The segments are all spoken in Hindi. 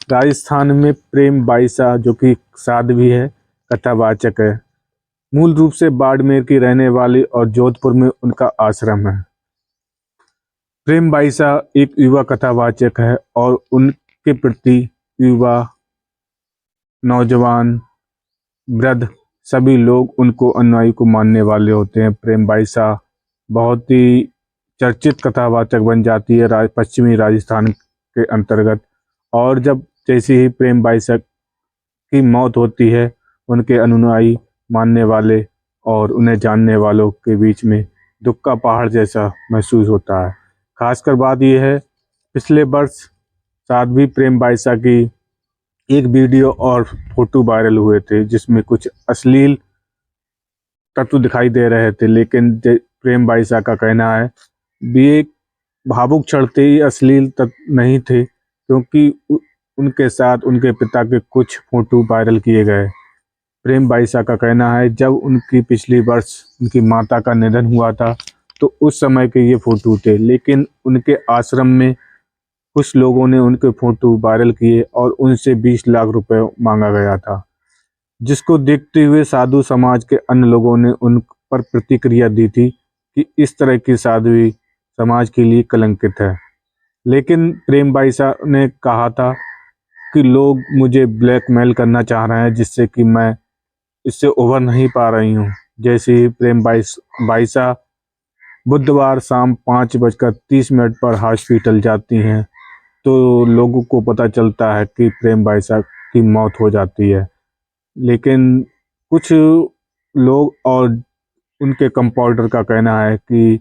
राजस्थान में प्रेम बाईसा जो कि साध्वी है, कथावाचक है। मूल रूप से बाड़मेर की रहने वाली और जोधपुर में उनका आश्रम है। प्रेम बाईसा एक युवा कथावाचक है और उनके प्रति युवा, नौजवान, वृद्ध सभी लोग उनको अनुयायी को मानने वाले होते हैं। प्रेम बाईसा बहुत ही चर्चित कथावाचक बन जाती है पश्चिमी राजस्थान के अंतर्गत। और जब जैसे ही प्रेम बाईसा की मौत होती है, उनके अनुयायी, मानने वाले और उन्हें जानने वालों के बीच में दुख का पहाड़ जैसा महसूस होता है। खासकर बात यह है, पिछले वर्ष साध्वी प्रेम बाईसा की एक वीडियो और फोटो वायरल हुए थे जिसमें कुछ अश्लील तत्व दिखाई दे रहे थे, लेकिन प्रेम बाईसा का कहना है ये भावुक चढ़ते ही अश्लील तत्व नहीं थे, क्योंकि उनके साथ उनके पिता के कुछ फोटो वायरल किए गए। प्रेम बाईसा का कहना है जब उनकी पिछली वर्ष उनकी माता का निधन हुआ था तो उस समय के ये फोटो थे, लेकिन उनके आश्रम में कुछ लोगों ने उनके फोटो वायरल किए और उनसे 20 लाख रुपए मांगा गया था, जिसको देखते हुए साधु समाज के अन्य लोगों ने उन पर प्रतिक्रिया दी थी कि इस तरह की साध्वी समाज के लिए कलंकित है। लेकिन प्रेम बाईसा ने कहा था कि लोग मुझे ब्लैकमेल करना चाह रहे हैं, जिससे कि मैं इससे उभर नहीं पा रही हूँ। जैसे ही प्रेम बाईसा बुधवार शाम 5:30 पर हॉस्पिटल जाती हैं तो लोगों को पता चलता है कि प्रेम बाईसा की मौत हो जाती है। लेकिन कुछ लोग और उनके कंपाउंडर का कहना है कि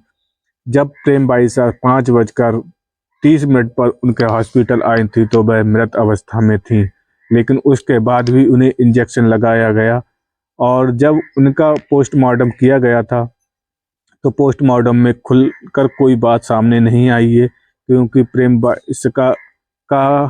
जब प्रेम बाईसा 5:30 पर उनके हॉस्पिटल आई थी तो वह मृत अवस्था में थी, लेकिन उसके बाद भी उन्हें इंजेक्शन लगाया गया। और जब उनका पोस्टमार्टम किया गया था तो पोस्टमार्टम में खुलकर कोई बात सामने नहीं आई है, क्योंकि प्रेम बाईसा का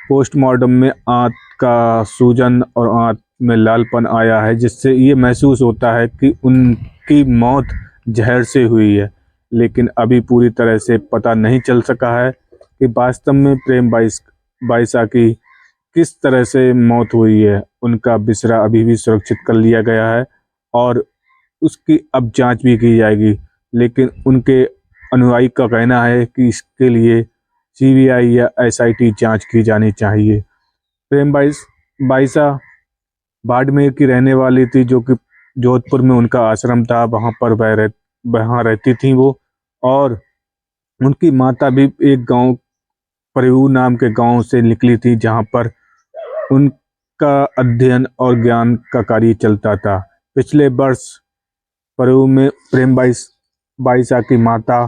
पोस्टमार्टम में आंत का सूजन और आंत में लालपन आया है, जिससे ये महसूस होता है कि उनकी मौत जहर से हुई है। लेकिन अभी पूरी तरह से पता नहीं चल सका है कि वास्तव में प्रेम बाईसा की किस तरह से मौत हुई है। उनका बिस्रा अभी भी सुरक्षित कर लिया गया है और उसकी अब जांच भी की जाएगी, लेकिन उनके अनुयायी का कहना है कि इसके लिए सीबीआई या एसआईटी जांच की जानी चाहिए। प्रेम बाईसा बाड़मेर की रहने वाली थी, जो कि जोधपुर में उनका आश्रम था, वहाँ पर वहाँ रहती थी वो। और उनकी माता भी एक गांव, परयू नाम के गांव से निकली थी, जहाँ पर उनका अध्ययन और ज्ञान का कार्य चलता था। पिछले वर्ष परयू में प्रेम बाईसा की माता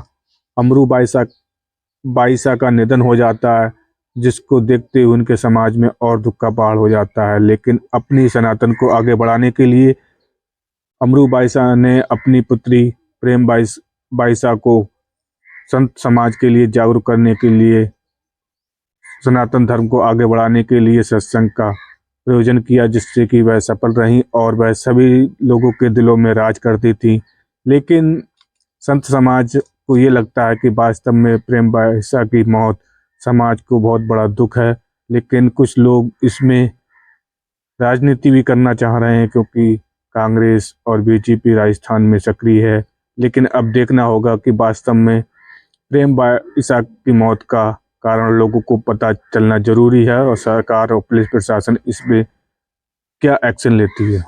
अमरू बाईसा का निधन हो जाता है, जिसको देखते हुए उनके समाज में और दुख का पहाड़ हो जाता है। लेकिन अपनी सनातन को आगे बढ़ाने के लिए अमरू बाईसा ने अपनी पुत्री प्रेम बाईसा को संत समाज के लिए जागरूक करने के लिए, सनातन धर्म को आगे बढ़ाने के लिए सत्संग का प्रयोजन किया, जिससे कि वह सफल रहीं और वह सभी लोगों के दिलों में राज करती थी। लेकिन संत समाज को ये लगता है कि वास्तव में प्रेम बाईसा की मौत समाज को बहुत बड़ा दुख है, लेकिन कुछ लोग इसमें राजनीति भी करना चाह रहे हैं, क्योंकि कांग्रेस और बीजेपी राजस्थान में सक्रिय है। लेकिन अब देखना होगा कि वास्तव में प्रेम बाईसा की मौत का कारण लोगों को पता चलना जरूरी है और सरकार और पुलिस प्रशासन इस पे क्या एक्शन लेती है।